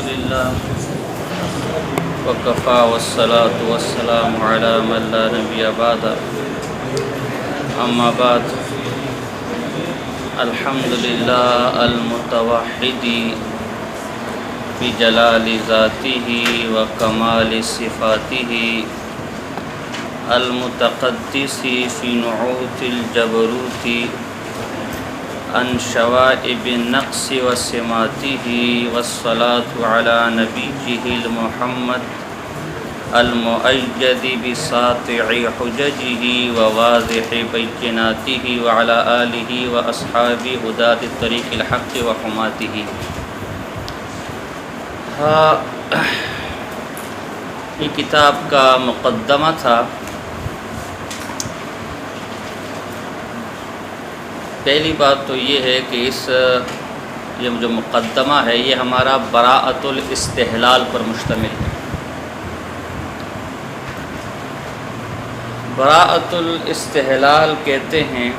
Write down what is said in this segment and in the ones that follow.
لله وكفى والصلاة والسلام على من لا نبي بعد أما بعد الحمد لله المتوحد بجلال ذاته وكمال صفاته المتقدس في نعوت الجبروت عن شوائب النقص وسماته والصلاة على نبيه المحمد المؤيد بساطع حججه وواضح بيناته وعلى آله وأصحابه هداة الطريق الحق وحماته. یہ کتاب کا مقدمہ تھا. پہلی بات تو یہ ہے کہ یہ جو مقدمہ ہے یہ ہمارا براءۃ الاستحلال پر مشتمل ہے. براءۃ الاستحلال کہتے ہیں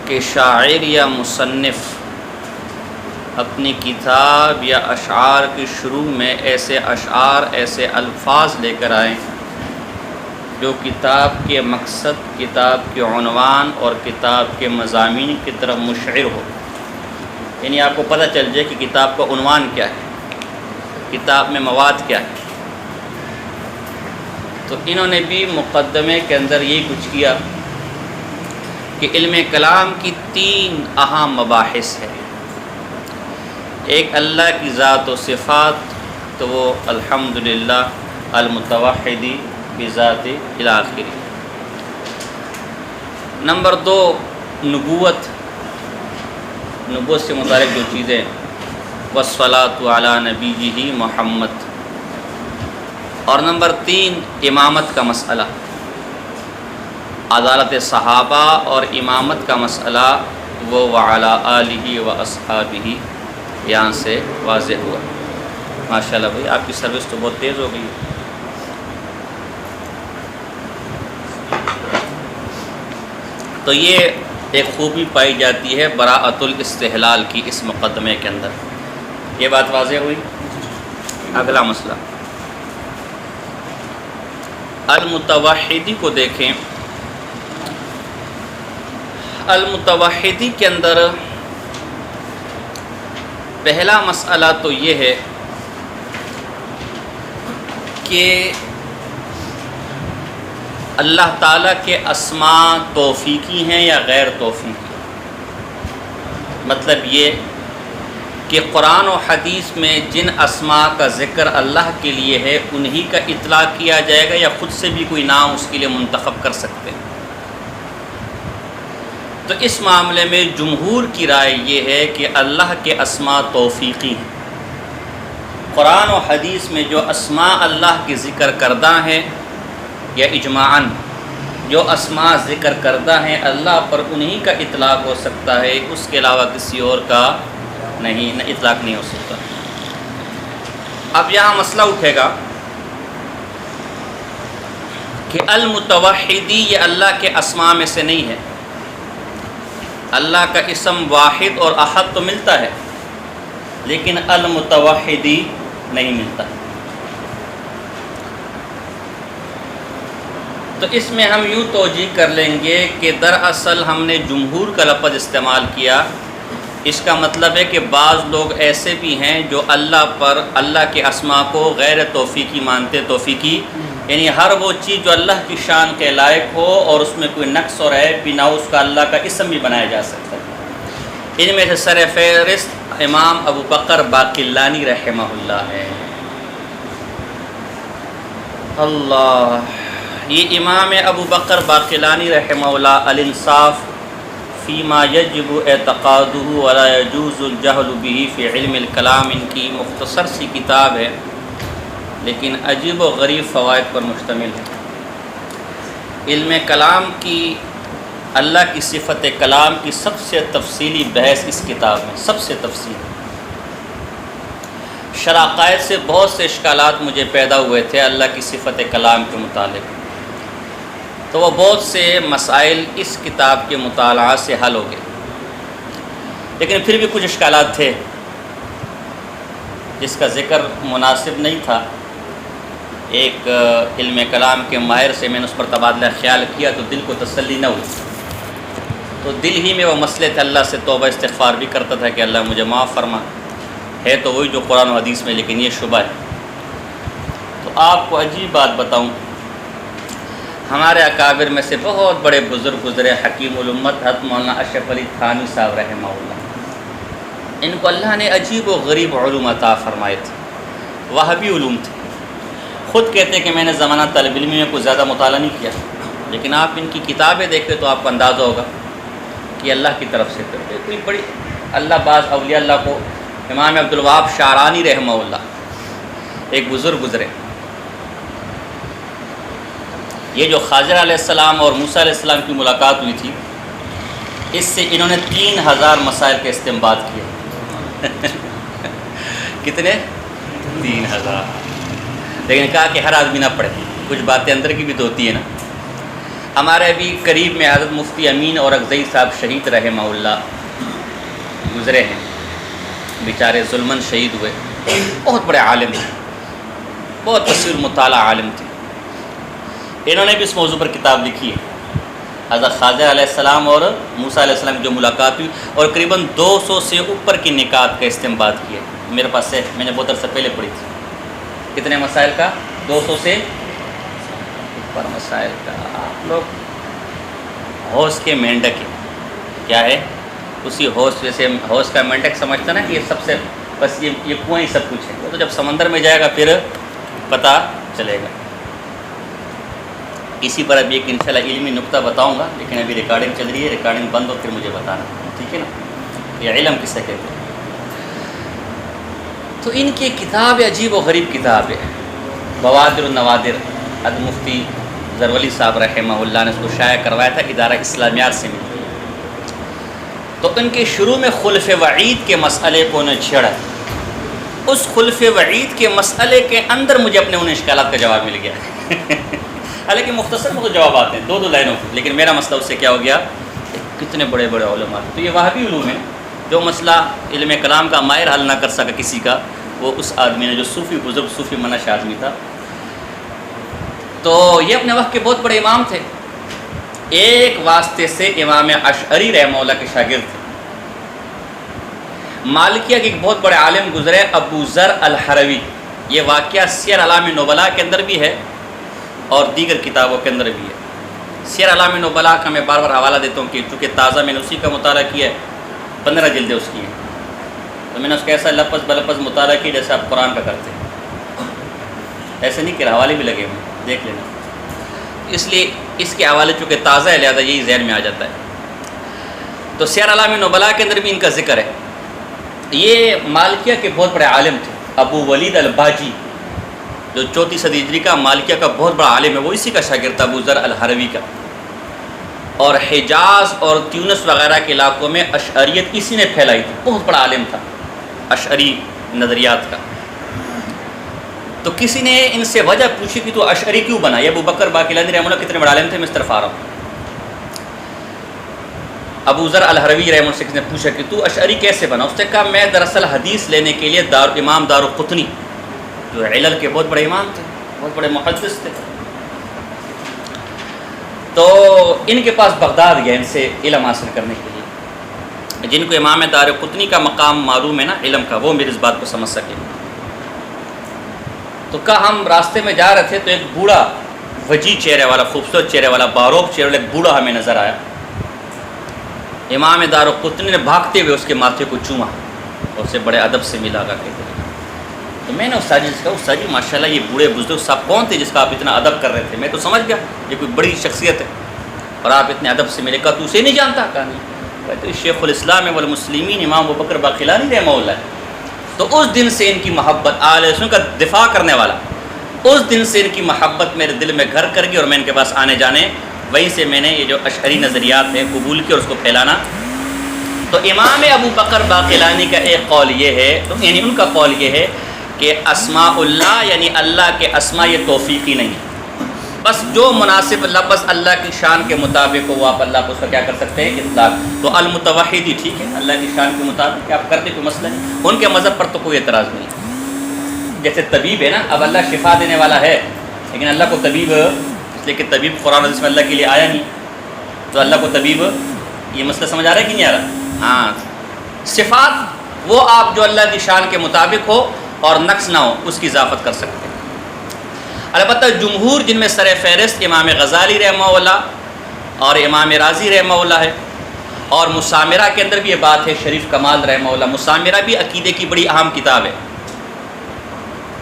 کہ شاعر یا مصنف اپنی کتاب یا اشعار کے شروع میں ایسے اشعار، ایسے الفاظ لے کر آئیں جو کتاب کے مقصد، کتاب کے عنوان اور کتاب کے مضامین کی طرف مشعر ہو. یعنی آپ کو پتہ چل جائے کہ کتاب کا عنوان کیا ہے، کتاب میں مواد کیا ہے. تو انہوں نے بھی مقدمے کے اندر یہی کچھ کیا کہ علم کلام کی 3 اہم مباحث ہے. ایک اللہ کی ذات و صفات، تو وہ الحمدللہ المتوحدی بذات الآخری. نمبر 2 نبوت سے متعلق جو چیزیں، والصلاۃ علی نبیہ محمد. اور نمبر 3 امامت کا مسئلہ، عدالت صحابہ اور امامت کا مسئلہ، وہ وعلی آلہ و اصحابہ یہاں سے واضح ہوا. ماشاءاللہ بھائی آپ کی سروس تو بہت تیز ہو گئی. تو یہ ایک خوبی پائی جاتی ہے براءۃ الاستحلال کی اس مقدمے کے اندر. یہ بات واضح ہوئی. اگلا مسئلہ المتوحدی کو دیکھیں. المتوحدی کے اندر پہلا مسئلہ تو یہ ہے کہ اللہ تعالیٰ کے اسماء توفیقی ہیں یا غیر توفیقی. مطلب یہ کہ قرآن و حدیث میں جن اسماء کا ذکر اللہ کے لیے ہے انہی کا اطلاق کیا جائے گا یا خود سے بھی کوئی نام اس کے لیے منتخب کر سکتے ہیں. تو اس معاملے میں جمہور کی رائے یہ ہے کہ اللہ کے اسماء توفیقی ہیں. قرآن و حدیث میں جو اسماء اللہ کے ذکر کردہ ہیں یا اجماعاً جو اسماء ذکر کردہ ہیں اللہ پر انہی کا اطلاق ہو سکتا ہے، اس کے علاوہ کسی اور کا اطلاق نہیں ہو سکتا. اب یہاں مسئلہ اٹھے گا کہ المتوحدی یہ اللہ کے اسماء میں سے نہیں ہے. اللہ کا اسم واحد اور احد تو ملتا ہے لیکن المتوحدی نہیں ملتا. تو اس میں ہم یوں توجیہ کر لیں گے کہ دراصل ہم نے جمہور کا لفظ استعمال کیا. اس کا مطلب ہے کہ بعض لوگ ایسے بھی ہیں جو اللہ پر اللہ کے اسماء کو غیر توفیقی مانتے. توفیقی یعنی ہر وہ چیز جو اللہ کی شان کے لائق ہو اور اس میں کوئی نقص اور عیب بھی نہ ہو اس کا اللہ کا اسم بھی بنایا جا سکتا ہے. ان میں سے سر فہرست امام ابو بکر باقلانی رحمہ اللہ ہے. اللہ، یہ امام ابو بکر باقلانی رحمہ اللہ الانصاف فیما یجب اعتقادہ ولا یجوز الجہل بہ فی علم الکلام، ان کی مختصر سی کتاب ہے لیکن عجیب و غریب فوائد پر مشتمل ہے. علم کلام کی، اللہ کی صفت کلام کی سب سے تفصیلی بحث اس کتاب میں، سب سے تفصیلی. شرح عقائد سے بہت سے اشکالات مجھے پیدا ہوئے تھے اللہ کی صفت کلام کے متعلق، تو وہ بہت سے مسائل اس کتاب کے مطالعہ سے حل ہو گئے. لیکن پھر بھی کچھ اشکالات تھے. جس کا ذکر مناسب نہیں تھا، ایک علم کلام کے ماہر سے میں نے اس پر تبادلہ خیال کیا تو دل کو تسلی نہ ہوئی، تو دل ہی میں وہ مسئلے تھے، اللہ سے توبہ استغفار بھی کرتا تھا کہ اللہ مجھے معاف فرما، ہے تو وہی جو قرآن و حدیث میں، لیکن یہ شبہ ہے۔ تو آپ کو عجیب بات بتاؤں، ہمارے اکابر میں سے بہت بڑے بزرگ گزرے، حکیم الامت حضرت مولانا اشرف علی تھانوی صاحب رحمہ اللہ، ان کو اللہ نے عجیب و غریب علوم عطا فرمائے تھے، وہابی علوم تھے۔ خود کہتے ہیں کہ میں نے زمانہ طالب علمی میں کوئی زیادہ مطالعہ نہیں کیا، لیکن آپ ان کی کتابیں دیکھتے تو آپ کو اندازہ ہوگا کہ اللہ کی طرف سے کرتے کوئی بڑی اللہ بعض اولیاء اللہ کو، امام عبدالوہاب شعرانی رحمہ اللہ ایک بزرگ گزرے، یہ جو خضر علیہ السلام اور موسیٰ علیہ السلام کی ملاقات ہوئی تھی، اس سے انہوں نے 3000 مسائل کے استنباط کیے کتنے؟ 3000، لیکن کہا کہ ہر آدمی نہ پڑھے، کچھ باتیں اندر کی بھی تو ہوتی ہیں نا۔ ہمارے ابھی قریب میں حضرت مفتی امین اور اغزئی صاحب شہید رحمہ اللہ گزرے ہیں، بیچارے ظلماً شہید ہوئے، بہت بڑے عالم تھے، بہت کثیر مطالعہ عالم تھے۔ انہوں نے بھی اس موضوع پر کتاب لکھی ہے، حضرت خضر علیہ السلام اور موسیٰ علیہ السلام کی جو ملاقات ہوئی، اور قریباً 200 سے اوپر کی نکات کا استنباط کیا۔ میرے پاس ہے، میں نے بہت عرصہ پہلے پڑھی تھی۔ کتنے مسائل کا؟ 200 سے اوپر مسائل کا۔ آپ لوگ ہوش کے مینڈک ہیں، کیا ہے؟ اسی ہوش، جیسے ہوش کا مینڈک سمجھتا نا کہ یہ سب سے بس یہ کنواں ہی سب کچھ ہے، وہ تو جب سمندر میں جائے گا پھر پتہ چلے گا۔ اسی پر ابھی ایک انشاءاللہ علمی نقطہ بتاؤں گا، لیکن ابھی ریکارڈنگ چل رہی ہے، ریکارڈنگ بند ہو پھر مجھے بتانا، ٹھیک ہے نا؟ یہ علم کسے کہتے ہیں۔ تو ان کی کتاب عجیب و غریب کتاب ہے، بوادر النوادر، حضرت مفتی زرولی صاحب رحمہ اللہ نے اس کو شائع کروایا تھا ادارہ اسلامیات سے مل۔ تو ان کے شروع میں خلف وعید کے مسئلے کو انہیں چھیڑا، اس خلف وعید کے مسئلے کے اندر مجھے اپنے ان اشکالات کا جواب مل گیا حالانکہ مختصر میں تو جوابات ہیں 2 لائنوں کے، لیکن میرا مسئلہ اس سے کیا ہو گیا، کتنے بڑے بڑے علماء۔ تو یہ وہابی علوم ہے، جو مسئلہ علم کلام کا ماہر حل نہ کر سکا کسی کا، وہ اس آدمی نے جو صوفی بزرگ، صوفی منش آدمی تھا۔ تو یہ اپنے وقت کے بہت بڑے امام تھے، ایک واسطے سے امام اشعری رحمہ اللہ کے شاگرد تھے۔ مالکیہ کے ایک بہت بڑے عالم گزرے، ابو ذر الحروی، یہ واقعہ سیر اعلام نبلاء کے اندر بھی ہے اور دیگر کتابوں کے اندر بھی ہے۔ سیر اعلام نبلاء کا میں بار بار حوالہ دیتا ہوں کہ چونکہ تازہ میں نے اسی کا مطالعہ کیا ہے، 15 جلدیں اس کی ہیں، تو میں نے اس کا ایسا لفظ بلفظ مطالعہ کیا جیسے آپ قرآن کا کرتے ہیں، ایسے نہیں کہ حوالے بھی لگے ہوئے، دیکھ لینا۔ اس لیے اس کے حوالے چونکہ تازہ ہے، لہٰذا یہی ذہن میں آ جاتا ہے۔ تو سیر اعلام نبلاء کے اندر بھی ان کا ذکر ہے۔ یہ مالکیہ کے بہت بڑے عالم تھے، ابو ولید الباجی، جو 4 صدی ہجری کا مالکیہ کا بہت بڑا عالم ہے، وہ اسی کا شاگرد تھا، ابو ذر الحروی کا۔ اور حجاز اور تیونس وغیرہ کے علاقوں میں اشعریت اسی نے پھیلائی تھی، بہت بڑا عالم تھا اشعری نظریات کا۔ تو کسی نے ان سے وجہ پوچھی کہ تو اشعری کیوں بنا؟ یہ ابو بکر باقلانی رحمہ اللہ کتنے بڑے عالم تھے، میں اس طرف آ رہا ہوں۔ ابو ذر الحروی رحمہ اللہ سے کسی نے پوچھا کہ تو اشعری کیسے بنا؟ اس نے کہا میں دراصل حدیث لینے کے لیے امام دارقطنی، جو علل کے بہت بڑے امام تھے، بہت بڑے محدث تھے، تو ان کے پاس بغداد گئے ان سے علم حاصل کرنے کے لیے، جن کو امام دارقطنی کا مقام معلوم ہے نا علم کا، وہ میری اس بات کو سمجھ سکے۔ تو کہا ہم راستے میں جا رہے تھے تو ایک بوڑھا وجی چہرے والا، خوبصورت چہرے والا، باروق چہرے والا ایک بوڑھا ہمیں نظر آیا۔ امام دارقطنی نے بھاگتے ہوئے اس کے ماتھے کو چوما اور اسے بڑے ادب سے ملا کر کے۔ تو میں نے استاد جی سے کہا، استاد جی ماشاءاللہ یہ بوڑھے بزرگ صاحب کون تھے جس کا آپ اتنا ادب کر رہے تھے؟ میں تو سمجھ گیا یہ کوئی بڑی شخصیت ہے اور آپ اتنے ادب سے ملے۔ کہا تو اسے نہیں جانتا؟ کہا نہیں۔ تو شیخ الاسلام والمسلمین امام ابو بکر باقلانی رحمہ اللہ ہے۔ تو اس دن سے ان کی محبت، اہل سنت کا دفاع کرنے والا، اس دن سے ان کی محبت میرے دل میں گھر کر گئی اور میں ان کے پاس آنے جانے، وہیں سے میں نے یہ جو اشعری نظریات ہیں قبول کی اور اس کو پھیلانا۔ تو امام ابو بکر باقلانی کا ایک قول یہ ہے، تو یعنی ان کا قول یہ ہے کہ اسماء اللہ یعنی اللہ کے اسماء یہ توفیقی نہیں، بس جو مناسب لفظ اللہ کی شان کے مطابق ہو وہ آپ اللہ کو اس کا کیا کر سکتے ہیں، اطلاق۔ تو المتوحدی ٹھیک ہے، اللہ کی شان کے مطابق کہ آپ کرتے کوئی مسئلہ نہیں، ان کے مذہب پر تو کوئی اعتراض نہیں۔ جیسے طبیب ہے نا، اب اللہ شفا دینے والا ہے، لیکن اللہ کو طبیب اس لیے کہ طبیب قرآن حدیث میں اللہ کے لیے آیا نہیں، تو اللہ کو طبیب، یہ مسئلہ سمجھ آ رہا ہے کہ نہیں آ رہا؟ ہاں، صفات وہ آپ جو اللہ کی شان کے مطابق ہو اور نقص نہ ہو اس کی اضافت کر سکتے ہیں۔ البتہ جمہور جن میں سر فہرست امام غزالی رحمہ اللہ اور امام رازی رحمہ اللہ ہے، اور مسامرہ کے اندر بھی یہ بات ہے، شریف کمال رحمہ اللہ، مسامرہ بھی عقیدے کی بڑی اہم کتاب ہے،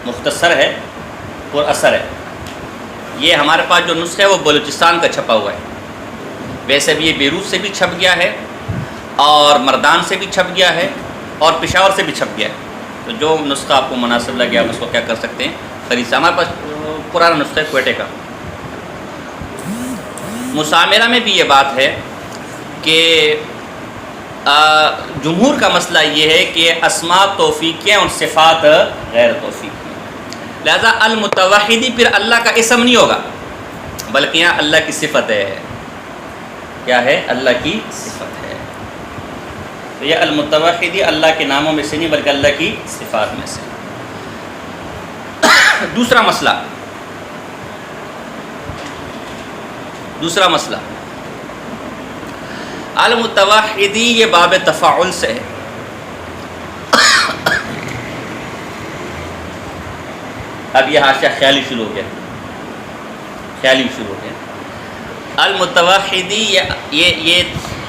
مختصر ہے اور اثر ہے۔ یہ ہمارے پاس جو نسخہ ہے وہ بلوچستان کا چھپا ہوا ہے، ویسے بھی یہ بیروت سے بھی چھپ گیا ہے اور مردان سے بھی چھپ گیا ہے اور پشاور سے بھی چھپ گیا ہے، تو جو نسخہ آپ کو مناسب لگے آپ اس کو کیا کر سکتے ہیں، خرید سے۔ ہمارے پاس پرانا نسخہ ہے کوئٹے کا۔ مسامرہ میں بھی یہ بات ہے کہ جمہور کا مسئلہ یہ ہے کہ اسماء توفیقی ہیں اور صفات غیر توفیقی ہیں، لہذا المتوحدی پھر اللہ کا اسم نہیں ہوگا بلکہ یہاں اللہ کی صفت ہے۔ کیا ہے؟ اللہ کی صفت ہے۔ تو یہ المتوحدی اللہ کے ناموں میں سے نہیں بلکہ اللہ کی صفات میں سے۔ دوسرا مسئلہ المتوحدی، یہ باب تفاعل سے ہے۔ اب یہ حاشیہ خیالی شروع ہو گیا، المتوحدی یہ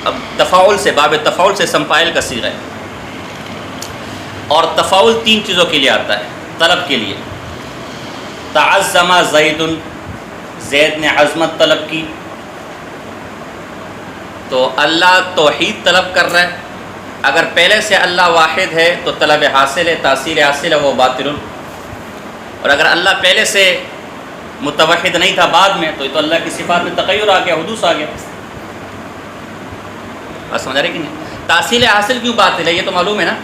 اب تفاعل سے، باب تفاعل سے اسم فاعل کا صیغہ ہے، اور تفاعل تین چیزوں کے لیے آتا ہے، طلب کے لیے۔ تعظم زید، زید نے عظمت طلب کی، تو اللہ توحید طلب کر رہا ہے۔ اگر پہلے سے اللہ واحد ہے تو طلب حاصل ہے، تحصیل حاصل ہے، وہ باطل۔ اور اگر اللہ پہلے سے متوحد نہیں تھا بعد میں، تو یہ تو اللہ کی صفات میں تغیر آ گیا، حدوث آ گیا۔ بس سمجھ رہے کہ نہیں؟ تحصیل حاصل کیوں باطل ہے یہ تو معلوم ہے نا۔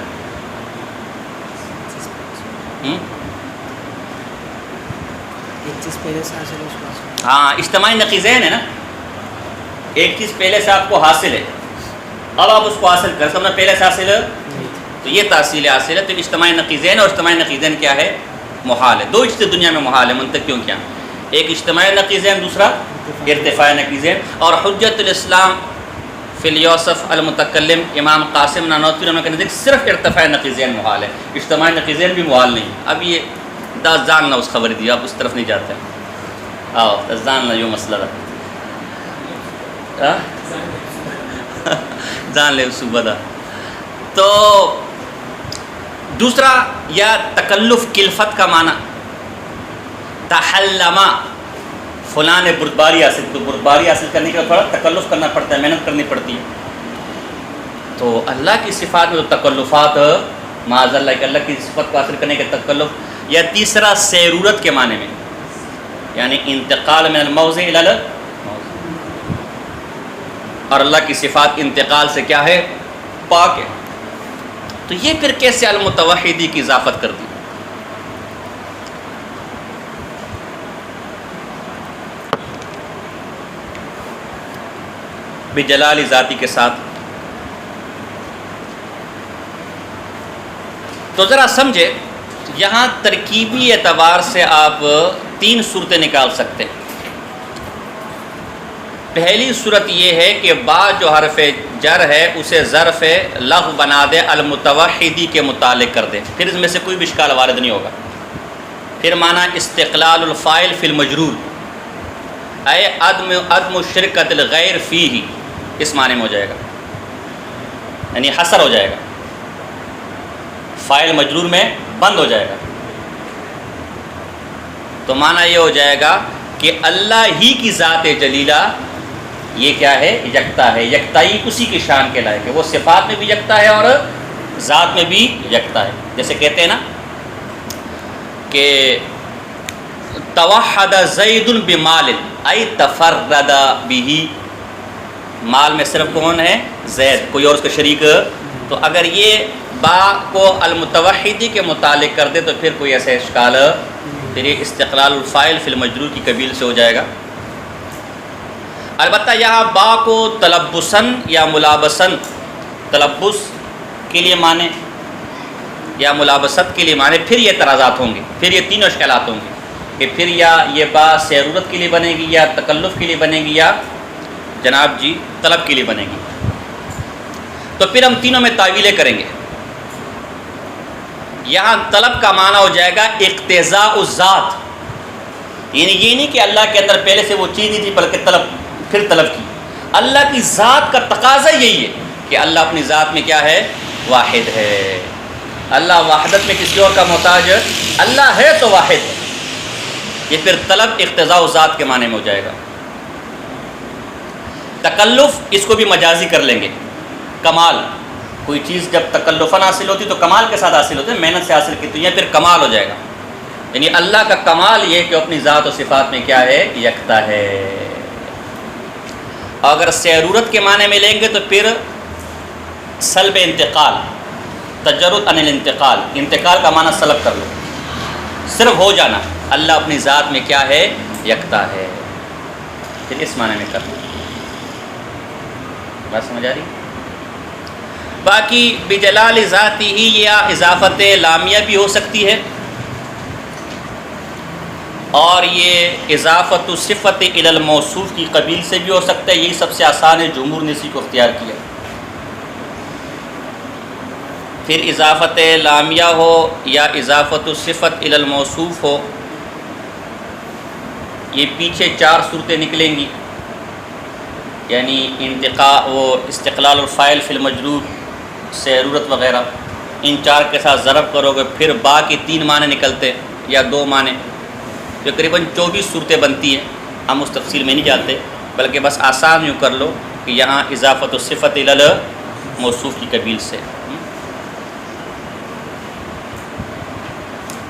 ہاں، اجتماعی نقیضین ہے نا، ایک چیز پہلے سے آپ کو حاصل ہے، اب آپ اس کو حاصل کر سکتے ہیں، پہلے سے حاصل ہے تو یہ تحصیل حاصل ہے۔ تو اجتماعی نقیضین، اور اجتماعی نقیضین کیا ہے؟ محال ہے۔ دو چیزیں دنیا میں محال ہے، منتقیوں کیا؟ ایک اجتماعی نقیضین، دوسرا ارتفاعی نقیضین۔ اور حجت الاسلام فی الیوسف المتکلم امام قاسم نانوتوی رحمہ اللہ کے نزدیک صرف ارتفاعی نقیضین محال ہے، اجتماعی نقیضین بھی محال نہیں۔ اب یہ جان نہ اس خبر دی، آپ اس طرف نہیں جاتے، آؤ جان نہ، یہ مسئلہ تھا، جان لے صوبہ دا۔ تو دوسرا، یا تکلف کلفت کا معنی، تحلما، فلاں نے بردباری حاصل، تو بردباری حاصل کرنے کے لیے تھوڑا تکلف کرنا پڑتا ہے، محنت کرنی پڑتی ہے۔ تو اللہ کی صفات میں تو تکلفات معاذ اللہ کہ اللہ کی صفت کو حاصل کرنے کے تکلف۔ یا تیسرا، سیرورت کے معنی میں، یعنی انتقال من الموضع الی الموضع، اور اللہ کی صفات انتقال سے کیا ہے؟ پاک ہے۔ تو یہ پھر کیسے المتوحدی کی اضافت کر دی؟ بجلال ذاتی کے ساتھ۔ تو ذرا سمجھے، یہاں ترکیبی اعتبار سے آپ تین صورتیں نکال سکتے ہیں۔ پہلی صورت یہ ہے کہ با جو حرف جر ہے اسے ظرف لغو بنا دے، المتوحدی کے متعلق کر دے، پھر اس میں سے کوئی بھی اشکال وارد نہیں ہوگا۔ پھر معنی استقلال الفاعل فی المجرور، اے عدم شرکت الغیر فیہ، اس معنی میں ہو جائے گا، یعنی حصر ہو جائے گا، فاعل مجرور میں بند ہو جائے گا۔ تو معنی یہ ہو جائے گا کہ اللہ ہی کی ذات جلیلہ یہ کیا ہے؟ یکتا ہے، یکتائی اسی کی شان کے لائق ہے، وہ صفات میں بھی یکتا ہے اور ذات میں بھی یکتا ہے۔ جیسے کہتے ہیں نا کہ توحد زید بمال ای تفرد بہ، مال میں صرف کون ہے؟ زید، کوئی اور اس کا شریک۔ تو اگر یہ با کو المتوحدی کے متعلق کر دے تو پھر کوئی ایسا اشکال، پھر یہ استقلال الفاعل فی المجرور کی قبیل سے ہو جائے گا۔ البتہ یہاں با کو تلبسن یا ملابسن، تلبس کے لیے مانے یا ملابست کے لیے مانے، پھر یہ اعتراضات ہوں گے، پھر یہ تینوں اشکالات ہوں گے کہ پھر یا یہ بات سیرورت کے لیے بنے گی، یا تکلف کے لیے بنے گی، یا جناب جی طلب کے لیے بنے گی۔ تو پھر ہم تینوں میں تعویلیں کریں گے۔ یہاں طلب کا معنی ہو جائے گا اقتضاء الذات، یعنی یہ نہیں کہ اللہ کے اندر پہلے سے وہ چیز نہیں تھی بلکہ پھر طلب کی۔ اللہ کی ذات کا تقاضا یہی ہے کہ اللہ اپنی ذات میں کیا ہے؟ واحد ہے۔ اللہ وحدت میں کسی اور کا محتاج ہے؟ اللہ ہے تو واحد ہے۔ یہ پھر طلب اقتضاء الذات کے معنی میں ہو جائے گا۔ تکلف اس کو بھی مجازی کر لیں گے۔ کمال، کوئی چیز جب تکلفاً حاصل ہوتی تو کمال کے ساتھ حاصل ہوتی ہے، محنت سے حاصل کی، تو یہ پھر کمال ہو جائے گا۔ یعنی اللہ کا کمال یہ کہ اپنی ذات و صفات میں کیا ہے؟ یکتا ہے۔ اگر سیرورت کے معنی میں لیں گے تو پھر سلب انتقال، تجرد عن الانتقال، انتقال کا معنی سلب کر لو، صرف ہو جانا۔ اللہ اپنی ذات میں کیا ہے؟ یکتا ہے، پھر اس معنی میں کر لو۔ بات سمجھ آ رہی؟ باقی بجلال ذاتی ہی یا اضافت لامیہ بھی ہو سکتی ہے، اور یہ اضافت الصفت الی الموصوف کی قبیل سے بھی ہو سکتا ہے۔ یہی سب سے آسان ہے، جمہور نے اسی کو اختیار کیا۔ پھر اضافت لامیہ ہو یا اضافت الصفت الی الموصوف ہو، یہ پیچھے 4 صورتیں نکلیں گی، یعنی وہ استقلال الفاعل فی المجرور، سیرورت وغیرہ، ان 4 کے ساتھ ضرب کرو گے پھر با کے 3 معنی نکلتے یا 2 معنی، تقریباً 24 صورتیں بنتی ہیں۔ ہم اس تفصیل میں نہیں جاتے، بلکہ بس آسان یوں کر لو کہ یہاں اضافت الصفت الی الموصوف کی قبیل سے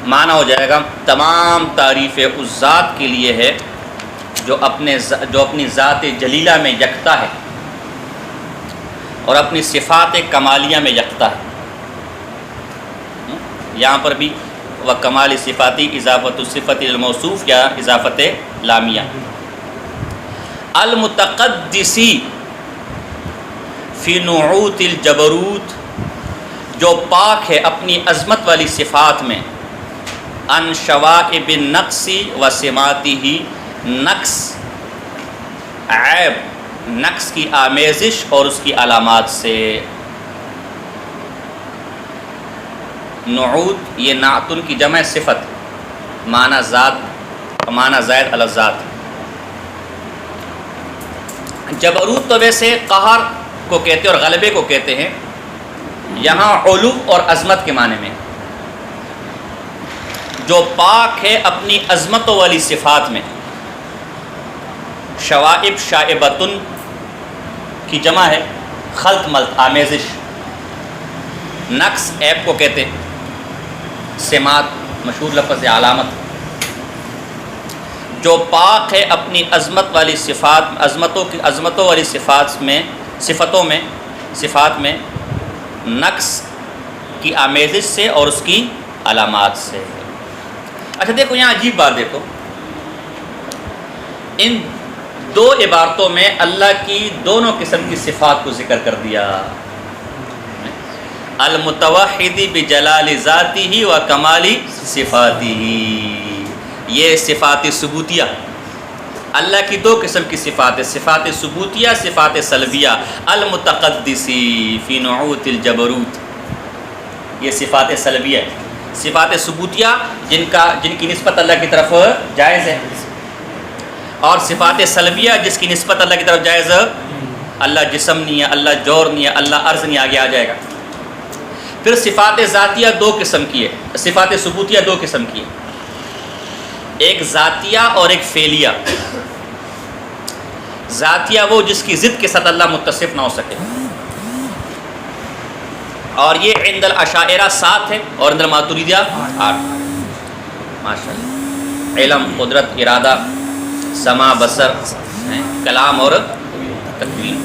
معنی ہو جائے گا تمام تعریفیں اس ذات کے لیے ہے جو اپنی ذات جلیلہ میں یکتا ہے اور اپنی صفات کمالیہ میں یکتا ہے۔ یہاں پر بھی و کمال صفاتی اضافت الصفت الموصوف یا اضافت لامیہ۔ المتقدسی فی نعوت الجبروت، جو پاک ہے اپنی عظمت والی صفات میں، ان شوائب النقص و سماتہ، نقص، عیب، نقص کی آمیزش اور اس کی علامات سے۔ نعوت یہ نعتن کی جمع صفت، معنی ذات، معنی زائد علی الذات۔ جبروت تو ویسے قہر کو کہتے ہیں اور غلبے کو کہتے ہیں، یہاں علو اور عظمت کے معنی میں۔ جو پاک ہے اپنی عظمتوں والی صفات میں، شوائب شائبتن کی جمع ہے، خلط ملط، آمیزش۔ نقص عیب کو کہتے ہیں، سمات مشہور لفظ ہے، علامت۔ جو پاک ہے اپنی عظمت والی صفات، عظمتوں والی صفات میں نقص کی آمیزش سے اور اس کی علامات سے۔ اچھا دیکھو یہاں عجیب بات دیکھو، ان 2 عبارتوں میں اللہ کی دونوں قسم کی صفات کو ذکر کر دیا۔ المتوحد بجلال ذاتہ و کمال صفاتہ، یہ صفات ثبوتیہ، اللہ کی 2 قسم کی صفات ہے، صفات ثبوتیہ، صفات سلبیہ۔ المتقدسی فی نعوت الجبروت، یہ صفات سلبیہ ہے۔ صفات ثبوتیہ جن کی نسبت اللہ کی طرف جائز ہے، اور صفات سلبیہ جس کی نسبت اللہ کی طرف جائز ہے۔ اللہ جسم نہیں ہے، اللہ جور نہیں ہے، اللہ عرض نہیں، آگے آ جائے گا۔ پھر صفات ذاتیہ 2 قسم کی ہے، صفات ثبوتیہ 2 قسم کی ہے، ایک ذاتیہ اور ایک فعلیہ۔ ذاتیہ وہ جس کی ضد کے ساتھ اللہ متصف نہ ہو سکے، اور یہ عند الاشاعرہ 7 ہے اور عند الماتریدیہ 8۔ ماشاءاللہ، علم، قدرت، ارادہ، سماع، بصر، کلام اور تکوین،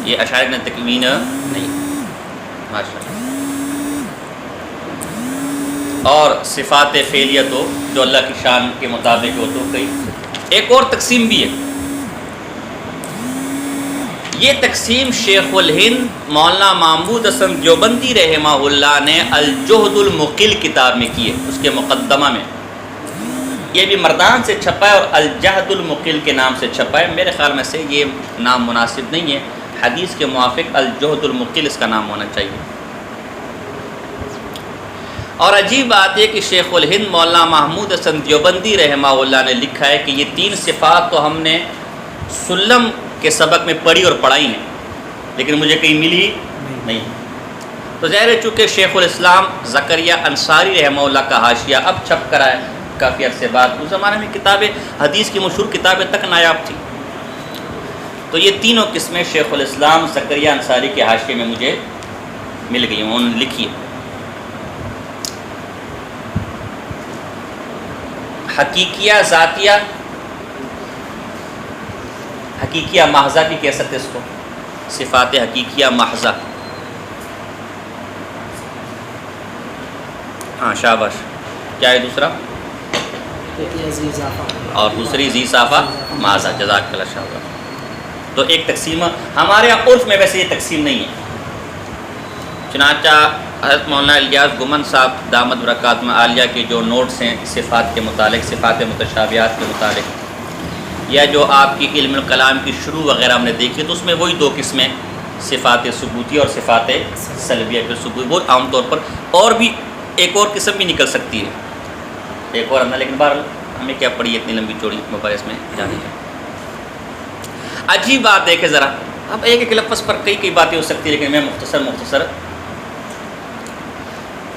یہ اشاعرہ نے تکوین نہیں، ماشاءاللہ۔ اور صفات فعلیہ تو جو اللہ کی شان کے مطابق ہو تو کئی۔ ایک اور تقسیم بھی ہے، یہ تقسیم شیخ الہند مولانا محمود حسن دیوبندی رحمہ اللہ نے الجہد المقل کتاب میں کی ہے، اس کے مقدمہ میں۔ یہ بھی مردان سے چھپا ہے اور الجہد المقل کے نام سے چھپا ہے۔ میرے خیال میں سے یہ نام مناسب نہیں ہے، حدیث کے موافق الجہد المقل اس کا نام ہونا چاہیے۔ اور عجیب بات ہے کہ شیخ الہند مولانا محمود حسن دیوبندی رحمہ اللہ نے لکھا ہے کہ یہ 3 صفات تو ہم نے سلم کے سبق میں پڑھی اور پڑھائی ہیں، لیکن مجھے کہیں ملی نہیں۔ تو ظاہر ہے چونکہ شیخ الاسلام زکریا انصاری رحمہ اللہ کا حاشیہ اب چھپ کر آیا کافی عرصے بعد، اس زمانے میں کتابیں حدیث کی مشہور کتابیں تک نایاب تھیں، تو یہ تینوں قسمیں شیخ الاسلام زکریا انصاری کے حاشیے میں مجھے مل گئی، انہوں نے لکھی ہے۔ حقیقیہ ذاتیہ، حقیقیہ محضہ بھی کہہ سکتے اس کو، صفات حقیقیہ محضہ۔ ہاں شاباش، کیا ہے دوسرا؟ اور دوسری ذی اضافہ محضہ، جزاک اللہ شاباش۔ تو ایک تقسیم ہمارے یہاں عرف میں ویسے یہ تقسیم نہیں ہے، چنانچہ حضرت مولانا الیاس گمن صاحب دامت برکاتہم عالیہ کے جو نوٹس ہیں صفات کے متعلق، صفات متشابہات کے متعلق، یا جو آپ کی علم الکلام کی شروع وغیرہ ہم نے دیکھی، تو اس میں وہی 2 قسمیں صفات ثبوتی اور صفات سلبیہ کے ثبوت، وہ عام طور پر اور بھی ایک اور قسم بھی نکل سکتی ہے، ایک اور اندر، لیکن بہرحال ہمیں کیا پڑی اتنی لمبی چوڑی مباحث میں جانے کی۔ عجیب بات ہے کہ ذرا اب ایک لفظ پر کئی باتیں ہو سکتی ہیں، لیکن میں مختصر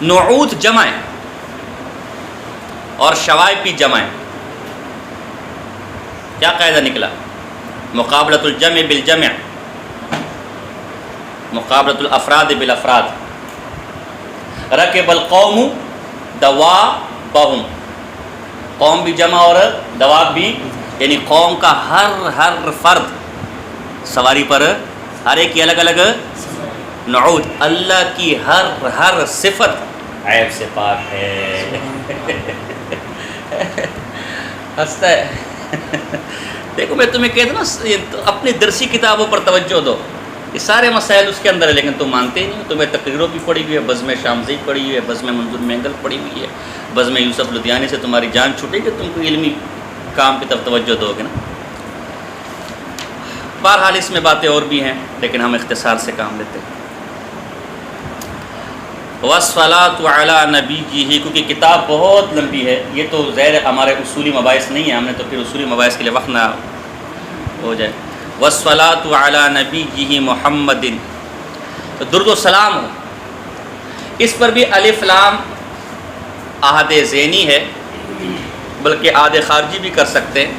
نعوت جمع ہے اور شوائب بھی جمع ہے۔ کیا قاعدہ نکلا؟ مقابلۃ الجمع بالجمع، مقابلۃ الافراد بالافراد، رکب القوم دوابہم، قوم بھی جمع اور دواب بھی، یعنی قوم کا ہر فرد سواری پر، ہر ایک کی الگ الگ نعوت، اللہ کی ہر صفت عیب سے پاک ہے۔ ہنستا ہے۔ دیکھو میں تمہیں کہتا نا اپنی درسی کتابوں پر توجہ دو، یہ سارے مسائل اس کے اندر ہے، لیکن تم مانتے ہی نہیں۔ تمہیں تقریروں بھی پڑھی ہوئی ہے، بزم شامزی پڑھی ہوئی ہے، بزم منظور مینگل پڑھی ہوئی ہے، بزم یوسف لدھیانی سے تمہاری جان چھوٹے کہ تم کو علمی کام کی طرف توجہ دو گے نا۔ بہرحال اس میں باتیں اور بھی ہیں، لیکن ہم اختصار سے کام لیتے ہیں۔ والصلاۃ علی نبیہ، کیونکہ کتاب بہت لمبی ہے، یہ تو ظاہر ہمارے اصولی مباحث نہیں ہیں، ہم نے تو پھر اصولی مباحث کے لیے وقت نہ ہو جائے۔ والصلاۃ علی نبیہ محمد، تو درود و سلام ہو، اس پر بھی الف لام عہد ذہنی ہے، بلکہ عہد خارجی بھی کر سکتے ہیں۔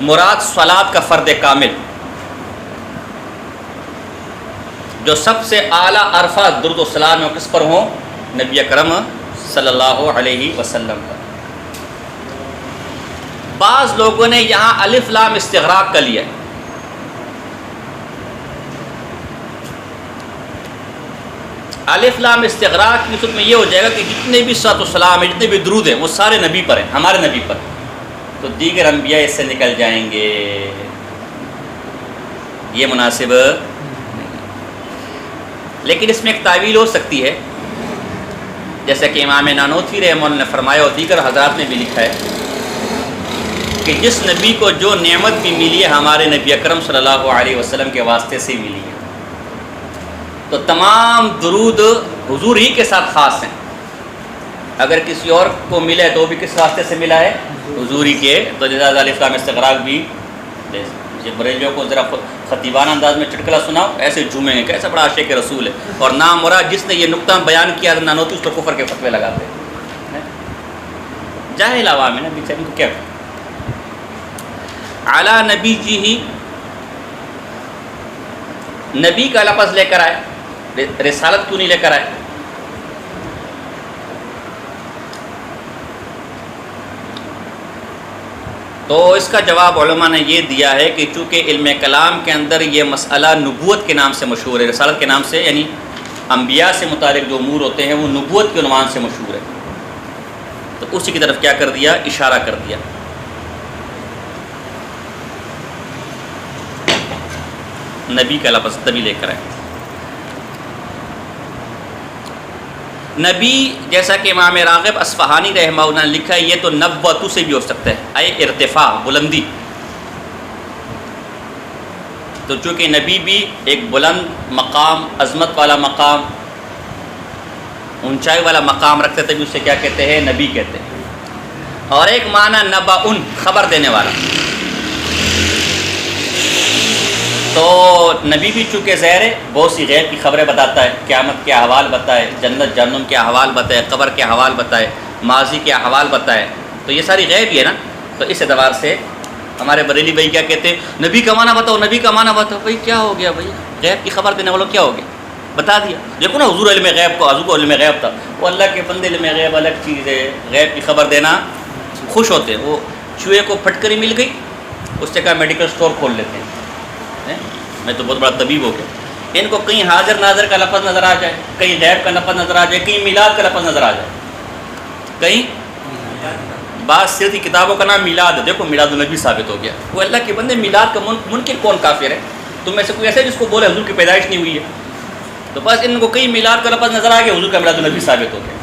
مراد صلاۃ کا فرد کامل، جو سب سے اعلیٰ عرفہ درود و سلام ہو کس پر ہوں؟ نبی اکرم صلی اللہ علیہ وسلم پر۔ بعض لوگوں نے یہاں الف لام استغراق کر لیا، الف لام استغراق کی صورت میں یہ ہو جائے گا کہ جتنے بھی صلاۃ و سلام ہیں، جتنے بھی درود ہیں، وہ سارے نبی پر ہیں، ہمارے نبی پر، تو دیگر انبیاء اس سے نکل جائیں گے، یہ مناسب نہیں۔ لیکن اس میں ایک تعویل ہو سکتی ہے، جیسا کہ امام نانوتوی رحمہ اللہ نے فرمایا اور دیگر حضرات نے بھی لکھا ہے کہ جس نبی کو جو نعمت بھی ملی ہے ہمارے نبی اکرم صلی اللہ علیہ وسلم کے واسطے سے ملی ہے، تو تمام درود حضور ہی کے ساتھ خاص ہیں۔ اگر کسی اور کو ملا ہے تو وہ بھی کس واسطے سے ملا ہے؟ حضور ہی کے، تو لہذا الف لام استغراق بھی بریلیوں کو ذرا خطیبانہ انداز میں چٹکلا سناؤ، ایسے جھومیں گے، کیسا بڑا عاشق رسول ہے، اور نام مراد جس نے یہ نقطہ بیان کیا نانوتوی اس پر کفر کے فتوے لگاتے ہیں، جاہل عوام ہے نا بیچارے، ان کو کیا اعلیٰ نبی جی ہی، نبی کا لفظ لے کر آئے، رسالت کیوں نہیں لے کر آئے؟ تو اس کا جواب علماء نے یہ دیا ہے کہ چونکہ علم کلام کے اندر یہ مسئلہ نبوت کے نام سے مشہور ہے، رسالت کے نام سے، یعنی انبیاء سے متعلق جو امور ہوتے ہیں وہ نبوت کے عنوان سے مشہور ہے، تو اسی کی طرف کیا کر دیا؟ اشارہ کر دیا۔ نبی کا لفظ تبھی لے کر آئے. نبی جیسا کہ امام راغب اصفہانی رحمہ اللہ نے لکھا ہے یہ تو نبوت سے بھی ہو سکتا ہے، اے ارتفاع، بلندی. تو چونکہ نبی بھی ایک بلند مقام، عظمت والا مقام، اونچائی والا مقام رکھتے تھے، اسے کیا کہتے ہیں؟ نبی کہتے ہیں. اور ایک معنی نبأن، خبر دینے والا. تو نبی بھی چونکہ ظاہر ہے بہت سی غیب کی خبریں بتاتا ہے، قیامت کے احوال بتائے، جنت جہنم کے احوال بتائے، قبر کے احوال بتائے، ماضی کے احوال بتائے. تو یہ ساری غیب ہی ہے نا. تو اس اعتبار سے ہمارے بریلی بھائی کیا کہتے ہیں؟ نبی کا معنی بتاؤ، نبی کا معنی بتاؤ. بھائی کیا ہو گیا بھائی؟ غیب کی خبر دینے والوں کیا ہو گیا؟ بتا دیا. دیکھو نا حضور علم غیب کو، حضور کو علم غیب تھا. وہ اللہ کے بندے علم غیب الگ چیز ہے، غیب کی خبر دینا خوش ہوتے ہیں. وہ چوہے کو پھٹکری مل گئی، اس سے کہا میڈیکل سٹور کھول لیتے ہیں، میں تو بہت بڑا طبیب ہو گیا. ان کو کہیں حاضر ناظر کا لفظ نظر آ جائے، کہیں غیب کا لفظ نظر آ جائے، کہیں میلاد کا لفظ نظر آ جائے، کہیں بعض سیرت کی کتابوں کا نام میلاد ہے. دیکھو میلاد النبی ثابت ہو گیا. وہ اللہ کے بندے میلاد کا منکر کون کافر ہے؟ تم میں سے کوئی ایسا جس کو بولے حضور کی پیدائش نہیں ہوئی ہے؟ تو بس ان کو کہیں میلاد کا لفظ نظر آ گیا، حضور کا میلاد النبی ثابت ہو گیا.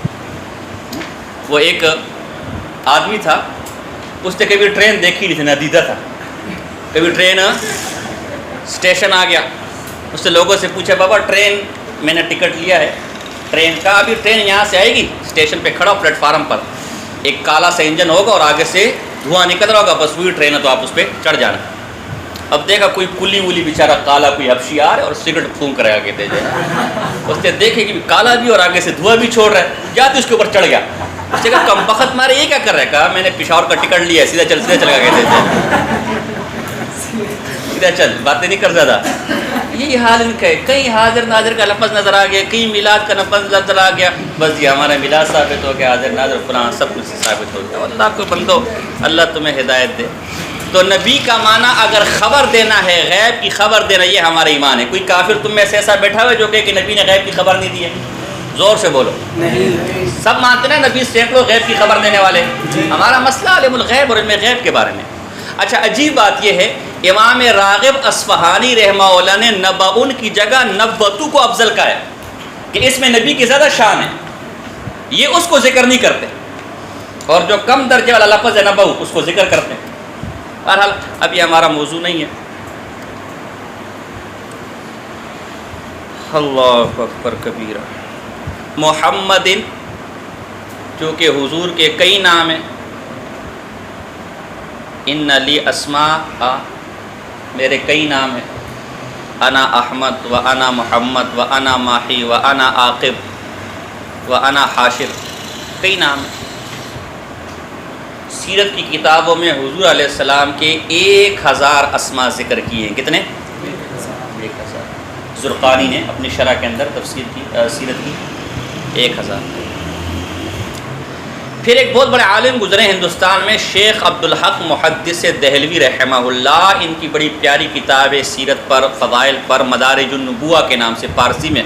وہ ایک آدمی تھا، اس نے کبھی ٹرین دیکھی نہیں تھی، ندیدہ تھا. کبھی ٹرین اسٹیشن آ گیا، اس نے لوگوں سے پوچھا بابا ٹرین میں نے ٹکٹ لیا ہے ٹرین کا، ابھی ٹرین یہاں سے آئے گی، اسٹیشن پہ کھڑا ہو پلیٹ فارم پر، ایک کالا سا انجن ہوگا اور آگے سے دھواں نکل رہا ہوگا، بس وہی ٹرین ہے تو آپ اس پہ چڑھ جانا. اب دیکھا کوئی کلی ولی بیچارہ کالا کوئی حبشی آ رہا ہے اور سگریٹ پھونک رہا ہے آگے تھے. اس نے دیکھے کہ کالا بھی اور آگے سے دھواں بھی چھوڑ رہا ہے، جاتے اس کے اوپر چڑھ گیا. اس نے کہا کم بخت مارے یہ کیا کر رہا ہے؟ کہا میں نے پشاور کا ٹکٹ لیا ہے، سیدھا چل گیا. کہتے تھے سیدھا چل، باتیں نہیں کر زیادہ. یہی حال ان کا ہے. کہیں حاضر ناظر کا لفظ نظر آ گیا، کہیں میلاد کا لفظ نظر آ گیا، بس یہ ہمارا میلاد ثابت ہو گیا، حاضر ناظر فلاں سب کچھ ثابت ہو گیا. اللہ کو بندو، اللہ تمہیں ہدایت دے. تو نبی کا معنی اگر خبر دینا ہے، غیب کی خبر دینا، یہ ہمارا ایمان ہے. کوئی کافر تم میں سے ایسا بیٹھا ہوا ہے جو کہ نبی نے غیب کی خبر نہیں دی ہے؟ زور سے بولو. نہیں. سب مانتے ہیں نبی سینکڑوں غیب کی خبر دینے والے. ہمارا مسئلہ علم الغیب اور علم غیب کے بارے میں. اچھا عجیب بات یہ ہے، امام راغب اصفہانی رحمہ اللہ نے نبأن کی جگہ نبوتو کو افضل کہا ہے کہ اس میں نبی کی زیادہ شان ہے. یہ اس کو ذکر نہیں کرتے، اور جو کم درجے والا لفظ ہے نبأ اس کو ذکر کرتے ہیں. بہرحال اب یہ ہمارا موضوع نہیں ہے. اللہ اکبر کبیرہ. محمد، چونکہ حضور کے کئی نام ہیں. ان لی اسماء، میرے کئی نام ہیں. انا احمد و انا محمد و انا ماہی و انا عاقب و انا حاشر، کئی نام ہیں. سیرت کی کتابوں میں حضور علیہ السلام کے 1000 اسماء ذکر کیے ہیں. کتنے؟ 1000. زرقانی نے اپنی شرح کے اندر تفسیر کی سیرت کی 1000. پھر ایک بہت بڑے عالم گزرے ہندوستان میں، شیخ عبدالحق محدث دہلوی رحمہ اللہ. ان کی بڑی پیاری کتاب ہے سیرت پر، فضائل پر، مدارج النبوہ کے نام سے، فارسی میں،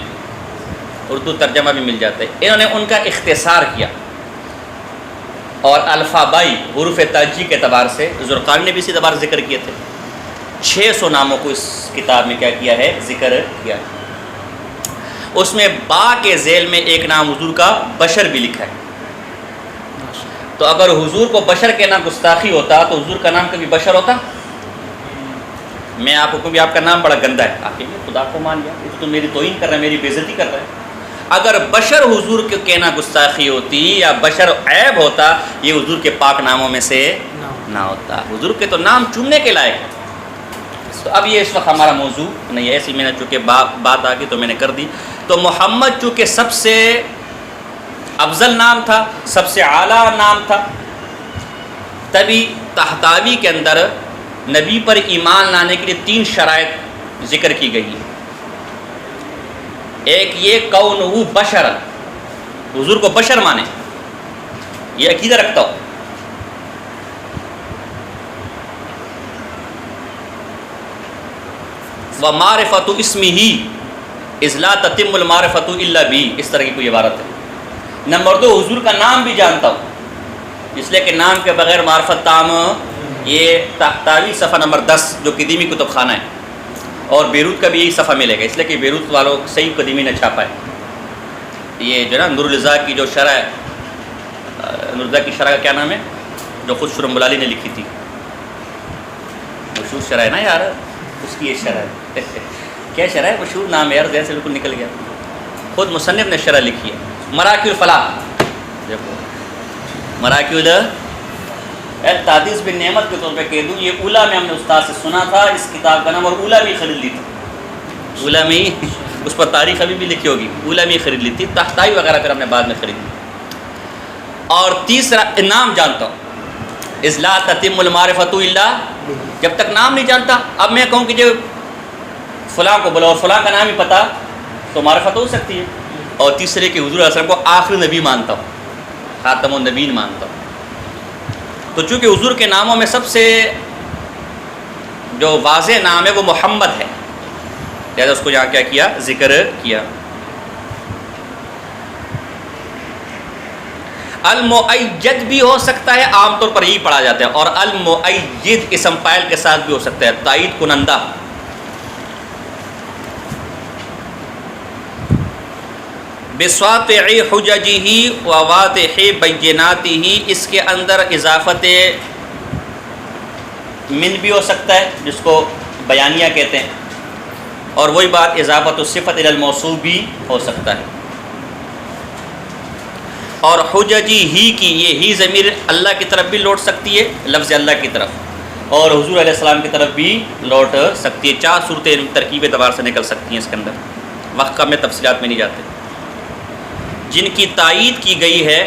اردو ترجمہ بھی مل جاتا ہے. انہوں نے ان کا اختصار کیا اور الفابائی حروف تاجی کے اعتبار سے، زرقانی نے بھی اسی اعتبار ذکر کیے تھے. 600 ناموں کو اس کتاب میں کیا کیا ہے؟ ذکر کیا. اس میں با کے ذیل میں ایک نام حضور کا بشر بھی لکھا ہے. تو اگر حضور کو بشر کہنا گستاخی ہوتا تو حضور کا نام کبھی بشر ہوتا؟ میں آپ کو بھی آپ کا نام بڑا گندا ہے، آپ یہ خدا کو مان لیا، یہ تو میری توہین کر رہا ہے، میری بے عزتی کر رہا ہے. اگر بشر حضور کو کہنا گستاخی ہوتی یا بشر عیب ہوتا، یہ حضور کے پاک ناموں میں سے نہ ہوتا. حضور کے تو نام چننے کے لائق ہے. تو اب یہ اس وقت ہمارا موضوع نہیں ہے، ایسی میں نے چونکہ بات آ گئی تو میں نے کر دی. تو محمد چونکہ سب سے افضل نام تھا، سب سے اعلیٰ نام تھا، تبھی تحتاوی کے اندر نبی پر ایمان لانے کے لیے 3 شرائط ذکر کی گئی ہیں. ایک یہ کونہ بشر، حضور کو بشر مانے، یہ عقیدہ رکھتا ہو. ومعرفت اسمہ اذ لا تتم المعرفت الا بہ، اس طرح کی کوئی عبارت ہے. نمبر 2 حضور کا نام بھی جانتا ہوں، اس لیے کہ نام کے بغیر معرفت تام. یہ تحتاوی صفحہ نمبر 10 جو قدیمی کتب خانہ ہے. اور بیروت کا بھی یہی صفحہ ملے گا، اس لیے کہ بیروت والوں صحیح قدیمی نے چھاپا ہے۔ یہ جو نا نور الرضا کی جو شرح ہے، نور الرضا کی شرح کا کیا نام ہے، جو خود شرم بلالی نے لکھی تھی، مشہور شرح ہے نا یار، اس کی یہ شرح ہے کیا شرح ہے، مشہور نام ہے یار، ذہن سے بالکل نکل گیا، خود مصنف نے شرح لکھی ہے، مراکز الفلاح۔ دیکھو مراکز تعدیث بن نعمت کے طور پہ کہہ دوں، یہ اولا میں ہم نے استاد سے سنا تھا اس کتاب کا نام، اور اولا میں خرید لی تھی، اولا میں اس پر تاریخ ابھی بھی لکھی ہوگی، اولا میں خرید لی تھی، تحتائی وغیرہ پھر ہم نے بعد میں خرید لی۔ اور تیسرا نام جانتا ہوں، اذ لا تتم المعرفۃ الا، جب تک نام نہیں جانتا، اب میں کہوں کہ جو فلاں کو بولا اور فلاں کا نام ہی پتا تو معرفت ہو سکتی ہے۔ اور تیسرے کہ حضور صلی اللہ علیہ وسلم کو آخری نبی مانتا ہوں، خاتم النبیین مانتا ہوں۔ تو چونکہ حضور کے ناموں میں سب سے جو واضح نام ہے وہ محمد ہے، لہذا اس کو یہاں کیا کیا، ذکر کیا۔ المؤید بھی ہو سکتا ہے، عام طور پر یہی پڑھا جاتا ہے، اور المؤید اسم فاعل کے ساتھ بھی ہو سکتا ہے، تائید کنندہ۔ بسواطع حججہ وواضح بیناتہ، اس کے اندر اضافت من بھی ہو سکتا ہے جس کو بیانیہ کہتے ہیں، اور وہی بات اضافت الصفت الی الموصوف بھی ہو سکتا ہے۔ اور حججی ہی کی یہ ہی ضمیر اللہ کی طرف بھی لوٹ سکتی ہے، لفظ اللہ کی طرف، اور حضور علیہ السلام کی طرف بھی لوٹ سکتی ہے۔ 4 صورتیں ترکیب اعتبار سے نکل سکتی ہیں اس کے اندر، وقت کا میں تفصیلات میں نہیں جاتے۔ جن کی تائید کی گئی ہے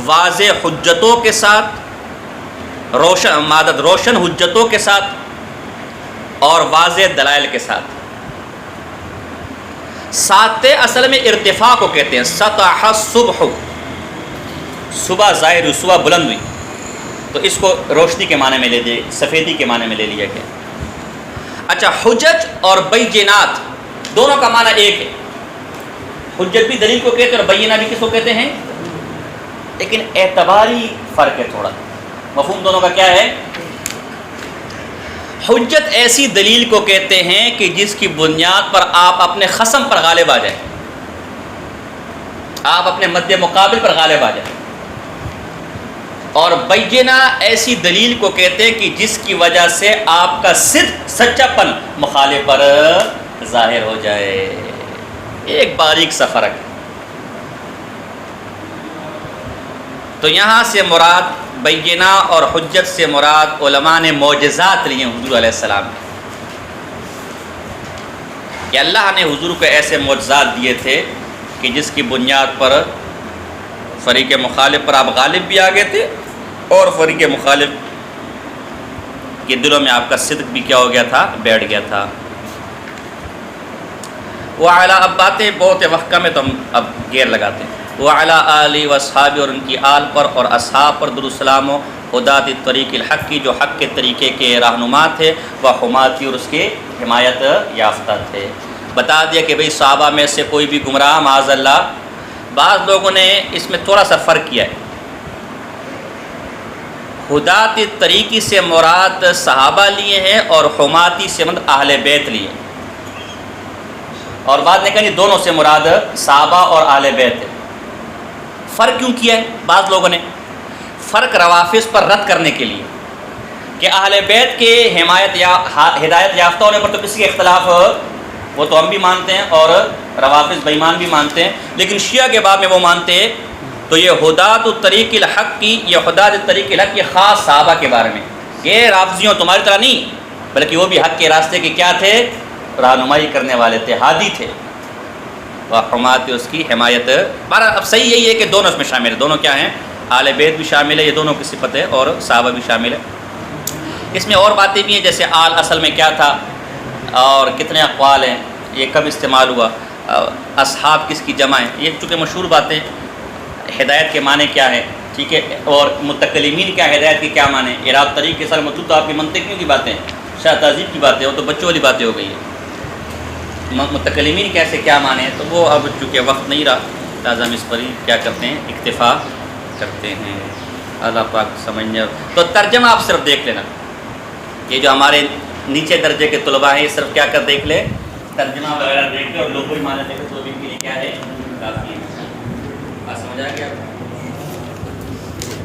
واضح حجتوں کے ساتھ، روشن حجتوں کے ساتھ اور واضح دلائل کے ساتھ۔ ساطع اصل میں ارتفاع کو کہتے ہیں، سطح الصبح، صبح ظاہر ہوئی، صبح بلند ہوئی، تو اس کو روشنی کے معنی میں لے دے، سفیدی کے معنی میں لے لیا گیا۔ اچھا، حجج اور بینات دونوں کا معنی ایک ہے، حجت بھی دلیل کو کہتے ہیں اور بینہ بھی کس کو کہتے ہیں، لیکن اعتباری فرق ہے تھوڑا، مفہوم دونوں کا کیا ہے۔ حجت ایسی دلیل کو کہتے ہیں کہ جس کی بنیاد پر آپ اپنے خصم پر غالب آ جائیں، آپ اپنے مد مقابل پر غالب آ جائیں، اور بینہ ایسی دلیل کو کہتے ہیں کہ جس کی وجہ سے آپ کا صدق، سچا پن مخالف پر ظاہر ہو جائے۔ ایک باریک سا فرق ہے۔ تو یہاں سے مراد بینہ اور حجت سے مراد علماء نے معجزات لیے حضور علیہ السلام کہ اللہ نے حضور کو ایسے معجزات دیے تھے کہ جس کی بنیاد پر فریق مخالف پر آپ غالب بھی آ گئے تھے، اور فریق مخالف کے دلوں میں آپ کا صدق بھی کیا ہو گیا تھا، بیٹھ گیا تھا۔ وعلی، اب باتیں بہت وقت کم ہے تو ہم اب گیر لگاتے ہیں۔ وعلی آلہ و اصحابہ، اور ان کی آل پر اور اصحاب پر درود و سلام ہو، ہداۃ الطریق الحق کی، جو حق کے طریقے کے رہنما تھے، و حماتی، اور اس کے حمایت یافتہ تھے۔ بتا دیا کہ بھئی صحابہ میں سے کوئی بھی گمراہ معاذ اللہ۔ بعض لوگوں نے اس میں تھوڑا سا فرق کیا ہے، ہداۃ الطریقی سے مراد صحابہ لیے ہیں اور حماتی سے مراد اہل بیت لیے، اور بعد نے کہا دونوں سے مراد صحابہ اور اہل بیت ہے۔ فرق کیوں کیا ہے بعض لوگوں نے؟ فرق روافظ پر رد کرنے کے لیے کہ اہل بیت کے حمایت یا ہدایت یافتہ ہونے پر تو کسی کے اختلاف وہ تو ہم بھی مانتے ہیں اور روافظ بے ایمان بھی مانتے ہیں، لیکن شیعہ کے باب میں وہ مانتے ہیں۔ تو یہ ہداۃ الطریق الحق کی، یہ ہداۃ الطریق الحق، یہ خاص صحابہ کے بارے میں، یہ رافضیوں تمہاری طرح نہیں، بلکہ وہ بھی حق کے راستے کے کیا تھے، رہنمائی کرنے والے تھے، ہادی تھے، وحمات، اس کی حمایت۔ اب صحیح یہی ہے کہ دونوں اس میں شامل ہیں، دونوں کیا ہیں، آل بیت بھی شامل ہے، یہ دونوں کی صفت ہے، اور صحابہ بھی شامل ہے۔ اس میں اور باتیں بھی ہیں، جیسے آل اصل میں کیا تھا اور کتنے اقوال ہیں، یہ کب استعمال ہوا، اصحاب کس کی جمع ہے، یہ چونکہ مشہور باتیں، ہدایت کے معنی کیا ہے، ٹھیک ہے، اور متکلمین کیا ہدایت کے کیا معنی، اعراب طریق کے ساتھ مطلوب، تو آپ کی منطقیوں کی باتیں، شاہ تہذیب کی باتیں، وہ تو بچوں والی باتیں ہو گئی ہیں۔ متکلمین کیسے کیا معنی ہے، تو وہ اب چونکہ وقت نہیں رہا، لہٰذا ہم اس پر ہی کیا کرتے ہیں، اکتفا کرتے ہیں۔ اللہ پاک سمجھنے، تو ترجمہ آپ صرف دیکھ لینا، یہ جو ہمارے نیچے درجے کے طلباء ہیں یہ صرف کیا کر دیکھ لے ترجمہ وغیرہ دیکھ لے اور لغوی معنی دیکھ لے تو بھی ان کے لیے کیا ہے کافی ہے۔ بات سمجھ آ گیا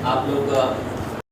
آپ لوگ